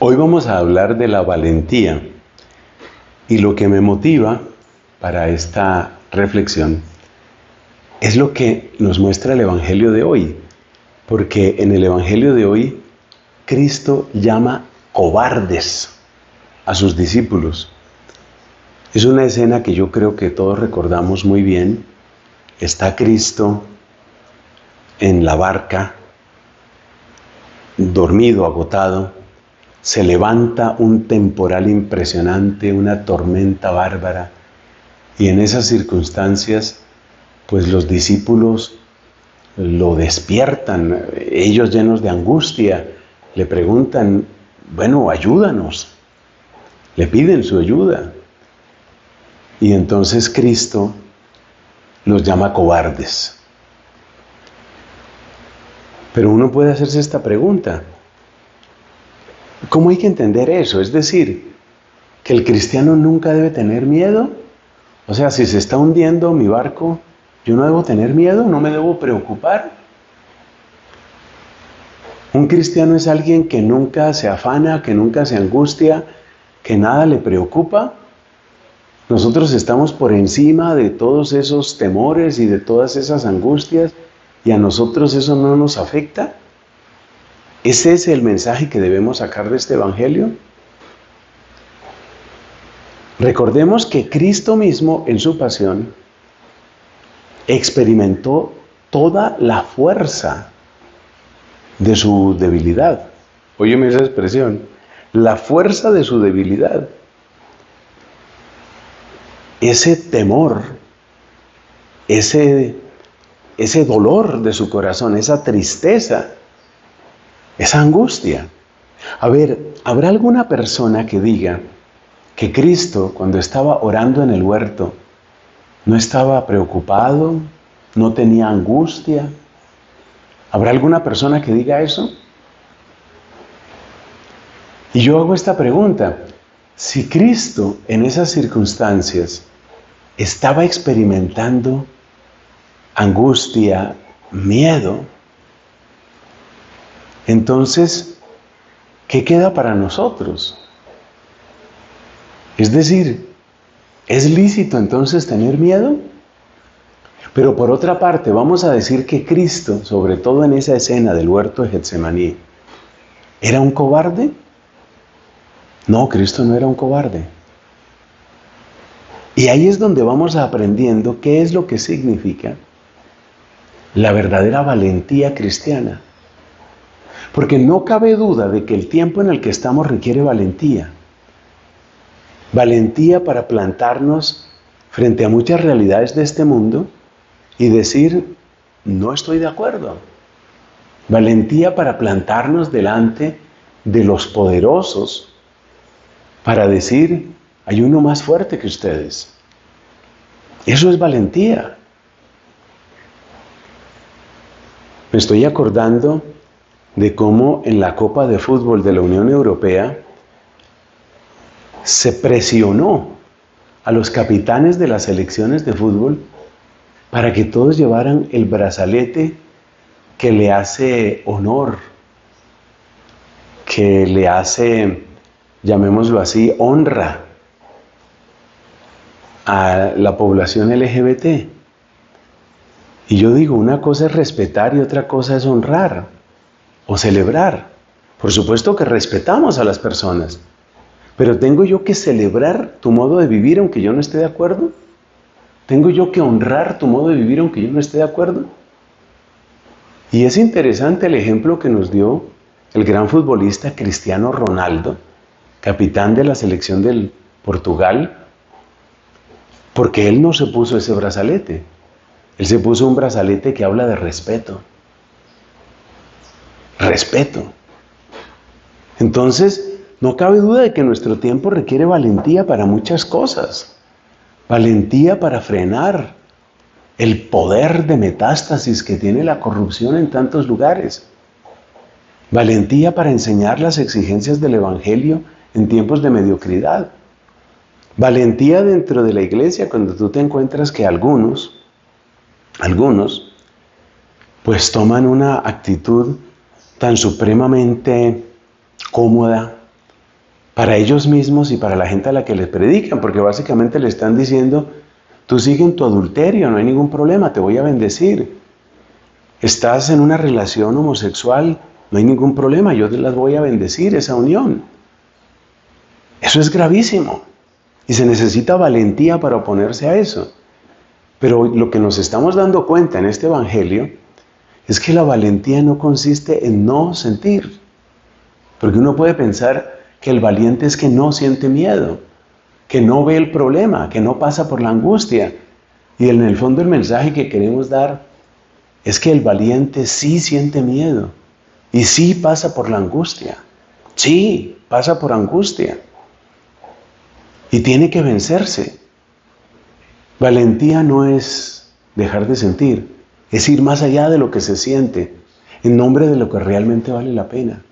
Hoy vamos a hablar de la valentía y lo que me motiva para esta reflexión es lo que nos muestra el Evangelio de hoy, porque en el Evangelio de hoy Cristo llama cobardes a sus discípulos. Es una escena que yo creo que todos recordamos muy bien. Está Cristo en la barca, dormido, agotado. Se levanta un temporal impresionante, una tormenta bárbara, y en esas circunstancias, pues los discípulos lo despiertan, ellos llenos de angustia, le preguntan, bueno, ayúdanos, le piden su ayuda. Y entonces Cristo los llama cobardes. Pero uno puede hacerse esta pregunta. ¿Cómo hay que entender eso? Es decir, que el cristiano nunca debe tener miedo. O sea, si se está hundiendo mi barco, yo no debo tener miedo, no me debo preocupar. Un cristiano es alguien que nunca se afana, que nunca se angustia, que nada le preocupa. Nosotros estamos por encima de todos esos temores y de todas esas angustias, y a nosotros eso no nos afecta. ¿Ese es el mensaje que debemos sacar de este Evangelio? Recordemos que Cristo mismo en su pasión experimentó toda la fuerza de su debilidad. Óyeme esa expresión, la fuerza de su debilidad. Ese temor, ese dolor de su corazón, esa tristeza, esa angustia. A ver, ¿habrá alguna persona que diga que Cristo, cuando estaba orando en el huerto, no estaba preocupado, no tenía angustia? ¿Habrá alguna persona que diga eso? Y yo hago esta pregunta. Si Cristo en esas circunstancias estaba experimentando angustia, miedo, entonces, ¿qué queda para nosotros? Es decir, ¿es lícito entonces tener miedo? Pero por otra parte, vamos a decir que Cristo, sobre todo en esa escena del huerto de Getsemaní, ¿era un cobarde? No, Cristo no era un cobarde. Y ahí es donde vamos aprendiendo qué es lo que significa la verdadera valentía cristiana. Porque no cabe duda de que el tiempo en el que estamos requiere valentía. Valentía para plantarnos frente a muchas realidades de este mundo y decir, no estoy de acuerdo. Valentía para plantarnos delante de los poderosos, para decir, hay uno más fuerte que ustedes. Eso es valentía. Me estoy acordando de cómo en la Copa de Fútbol de la Unión Europea se presionó a los capitanes de las selecciones de fútbol para que todos llevaran el brazalete que le hace honor, que le hace, llamémoslo así, honra a la población LGBT. Y yo digo, una cosa es respetar y otra cosa es honrar o celebrar. Por supuesto que respetamos a las personas, pero ¿tengo yo que celebrar tu modo de vivir aunque yo no esté de acuerdo? ¿Tengo yo que honrar tu modo de vivir aunque yo no esté de acuerdo? Y es interesante el ejemplo que nos dio el gran futbolista Cristiano Ronaldo, capitán de la selección del Portugal, porque él no se puso ese brazalete. Él se puso un brazalete que habla de respeto. Respeto. Entonces, no cabe duda de que nuestro tiempo requiere valentía para muchas cosas. Valentía para frenar el poder de metástasis que tiene la corrupción en tantos lugares. Valentía para enseñar las exigencias del Evangelio en tiempos de mediocridad. Valentía dentro de la iglesia cuando tú te encuentras que algunos, pues toman una actitud tan supremamente cómoda, para ellos mismos y para la gente a la que les predican, porque básicamente le están diciendo, tú sigue en tu adulterio, no hay ningún problema, te voy a bendecir. Estás en una relación homosexual, no hay ningún problema, yo te las voy a bendecir, esa unión. Eso es gravísimo y se necesita valentía para oponerse a eso. Pero lo que nos estamos dando cuenta en este evangelio es que la valentía no consiste en no sentir. Porque uno puede pensar que el valiente es que no siente miedo, que no ve el problema, que no pasa por la angustia. Y en el fondo el mensaje que queremos dar es que el valiente sí siente miedo y sí pasa por la angustia. Sí, pasa por angustia. Y tiene que vencerse. Valentía no es dejar de sentir, es ir más allá de lo que se siente, en nombre de lo que realmente vale la pena.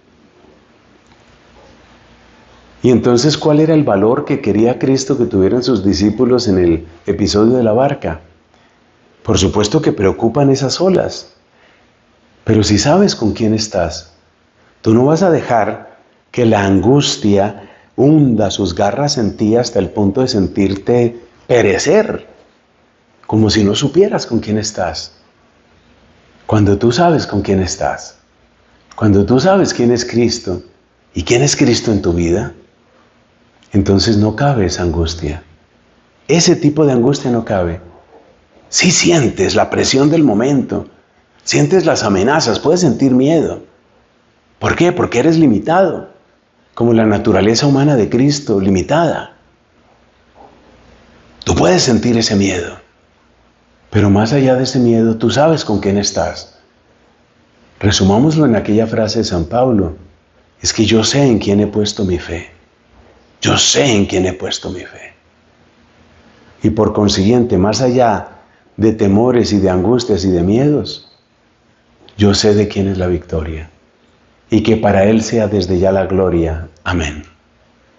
Y entonces, ¿cuál era el valor que quería Cristo que tuvieran sus discípulos en el episodio de la barca? Por supuesto que preocupan esas olas, pero si sabes con quién estás, tú no vas a dejar que la angustia hunda sus garras en ti hasta el punto de sentirte perecer, como si no supieras con quién estás. Cuando tú sabes con quién estás, cuando tú sabes quién es Cristo y quién es Cristo en tu vida, entonces no cabe esa angustia. Ese tipo de angustia no cabe. Sí sientes la presión del momento, sientes las amenazas, puedes sentir miedo. ¿Por qué? Porque eres limitado, como la naturaleza humana de Cristo, limitada. Tú puedes sentir ese miedo, pero más allá de ese miedo, tú sabes con quién estás. Resumámoslo en aquella frase de San Pablo, es que yo sé en quién he puesto mi fe. Yo sé en quién he puesto mi fe. Y por consiguiente, más allá de temores y de angustias y de miedos, yo sé de quién es la victoria. Y que para Él sea desde ya la gloria. Amén.